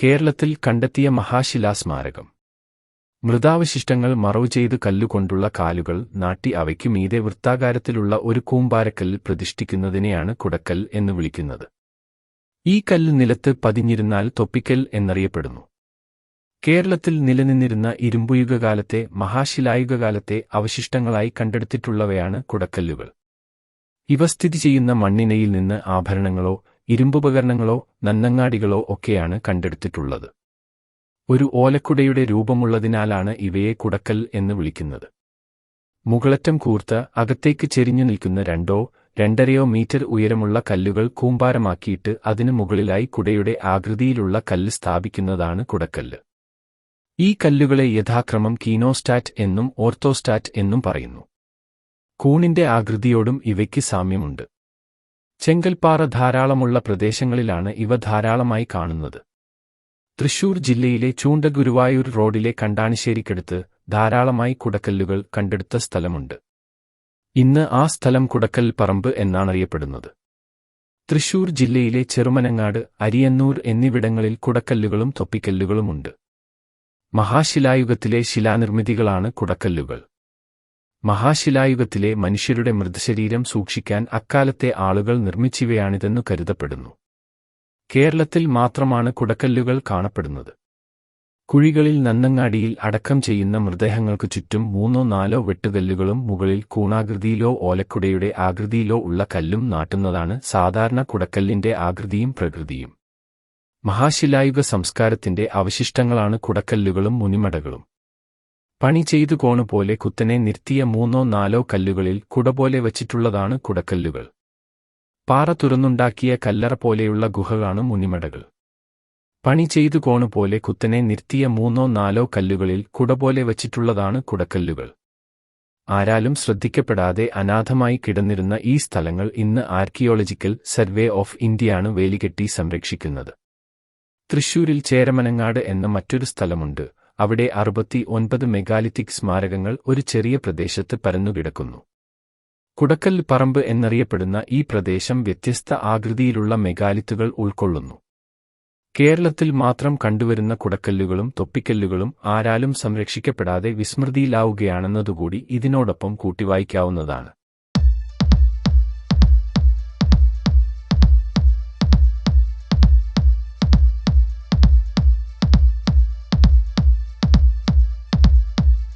കേരളത്തിൽ കണ്ടെത്തിയ മഹാശിലാസ്മാരകം. മൃതാവശിഷ്ടങ്ങൾ മറവു ചെയ്ത് കല്ലുകൊണ്ടുള്ള കാലുകൾ നാട്ടി അവയ്ക്കു മീതെ വൃത്താകാരത്തിലുള്ള ഒരു കൂമ്പാരക്കല്ല് പ്രതിഷ്ഠിക്കുന്നതിനെയാണ് കുടക്കൽ എന്ന് വിളിക്കുന്നത്. ഈ കല്ല് നിലത്ത് പതിഞ്ഞിരുന്നാൽ തൊപ്പിക്കൽ എന്നറിയപ്പെടുന്നു. കേരളത്തിൽ നിലനിന്നിരുന്ന ഇരുമ്പുയുഗകാലത്തെ മഹാശിലായുഗകാലത്തെ അവശിഷ്ടങ്ങളായി കണ്ടെടുത്തിട്ടുള്ളവയാണ് കുടക്കല്ലുകൾ. ഇവ സ്ഥിതി ചെയ്യുന്ന മണ്ണിനയിൽ നിന്ന് ആഭരണങ്ങളോ ഇരുമ്പുപകരണങ്ങളോ നന്നങ്ങാടികളോ ഒക്കെയാണ് കണ്ടെടുത്തിട്ടുള്ളത്. ഒരു ഓലക്കുടയുടെ രൂപമുള്ളതിനാലാണ് ഇവയെ കുടക്കൽ എന്ന് വിളിക്കുന്നത്. മുകളറ്റം കൂർത്ത് അകത്തേക്ക് ചെരിഞ്ഞു നിൽക്കുന്ന 2-2.5 മീറ്റർ ഉയരമുള്ള കല്ലുകൾ കൂമ്പാരമാക്കിയിട്ട് അതിനു മുകളിലായി കുടയുടെ ആകൃതിയിലുള്ള കല്ല് സ്ഥാപിക്കുന്നതാണ് കുടക്കല്ല്. ഈ കല്ലുകളെ യഥാക്രമം കീനോസ്റ്റാറ്റ് എന്നും ഓർത്തോസ്റ്റാറ്റ് എന്നും പറയുന്നു. കൂണിന്റെ ആകൃതിയോടും ഇവയ്ക്ക് സാമ്യമുണ്ട്. ചെങ്കൽപ്പാറ ധാരാളമുള്ള പ്രദേശങ്ങളിലാണ് ഇവ ധാരാളമായി കാണുന്നത്. തൃശൂർ ജില്ലയിലെ ചൂണ്ടഗുരുവായൂർ റോഡിലെ കണ്ടാണിശ്ശേരിക്കടുത്ത് ധാരാളമായി കുടക്കല്ലുകൾ കണ്ടെടുത്ത സ്ഥലമുണ്ട്. ഇന്ന് ആ സ്ഥലം കുടക്കൽ പറമ്പ് എന്നാണറിയപ്പെടുന്നത്. തൃശൂർ ജില്ലയിലെ ചെറുമനങ്ങാട്, അരിയന്നൂർ എന്നിവിടങ്ങളിൽ കുടക്കല്ലുകളും തൊപ്പിക്കല്ലുകളുമുണ്ട്. മഹാശിലായുഗത്തിലെ ശിലാനിർമ്മിതികളാണ് കുടക്കല്ലുകൾ. മഹാശിലായുഗത്തിലെ മനുഷ്യരുടെ മൃതശരീരം സൂക്ഷിക്കാൻ അക്കാലത്തെ ആളുകൾ നിർമ്മിച്ചിവയാണിതെന്നു കരുതപ്പെടുന്നു. കേരളത്തിൽ മാത്രമാണ് കുടക്കല്ലുകൾ കാണപ്പെടുന്നത്. കുഴികളിൽ നന്നങ്ങാടിയിൽ അടക്കം ചെയ്യുന്ന മൃതദേഹങ്ങൾക്കു ചുറ്റും 3-4 വെട്ടുകല്ലുകളും മുകളിൽ കൂണാകൃതിയിലോ ഓലക്കുടയുടെ ആകൃതിയിലോ ഉള്ള കല്ലും നാട്ടുന്നതാണ് സാധാരണ കുടക്കല്ലിന്റെ ആകൃതിയും പ്രകൃതിയും. മഹാശിലായുഗ സംസ്കാരത്തിന്റെ അവശിഷ്ടങ്ങളാണ് കുടക്കല്ലുകളും മുനിമടകളും. പണി ചെയ്തു കോണുപോലെ കുത്തനെ നിർത്തിയ 3-4 കല്ലുകളിൽ കുടപോലെ വച്ചിട്ടുള്ളതാണ് കുടക്കല്ലുകൾ. പാറ തുറന്നുണ്ടാക്കിയ കല്ലറ പോലെയുള്ള ഗുഹകളാണ് മുനിമടകൾ. പണി ചെയ്തു കോണുപോലെ കുത്തനെ നിർത്തിയ 3-4 കല്ലുകളിൽ കുടപോലെ വച്ചിട്ടുള്ളതാണ് കുടക്കല്ലുകൾ. ആരാലും ശ്രദ്ധിക്കപ്പെടാതെ അനാഥമായി കിടന്നിരുന്ന ഈ സ്ഥലങ്ങൾ ഇന്ന് ആർക്കിയോളജിക്കൽ സർവേ ഓഫ് ഇന്ത്യയാണ് വേലികെട്ടി സംരക്ഷിക്കുന്നത്. തൃശൂരിൽ ചേരമനങ്ങാട് എന്ന മറ്റൊരു സ്ഥലമുണ്ട്. അവിടെ 69 മെഗാലിത്തിക് സ്മാരകങ്ങൾ ഒരു ചെറിയ പ്രദേശത്ത് പരന്നുകിടക്കുന്നു. കുടക്കൽ പറമ്പ് എന്നറിയപ്പെടുന്ന ഈ പ്രദേശം വ്യത്യസ്ത ആകൃതിയിലുള്ള മെഗാലിത്തുകൾ ഉൾക്കൊള്ളുന്നു. കേരളത്തിൽ മാത്രം കണ്ടുവരുന്ന കുടക്കല്ലുകളും തൊപ്പിക്കല്ലുകളും ആരാലും സംരക്ഷിക്കപ്പെടാതെ വിസ്മൃതിയിലാവുകയാണെന്നതുകൂടി ഇതിനോടൊപ്പം കൂട്ടിവായിക്കാവുന്നതാണ്.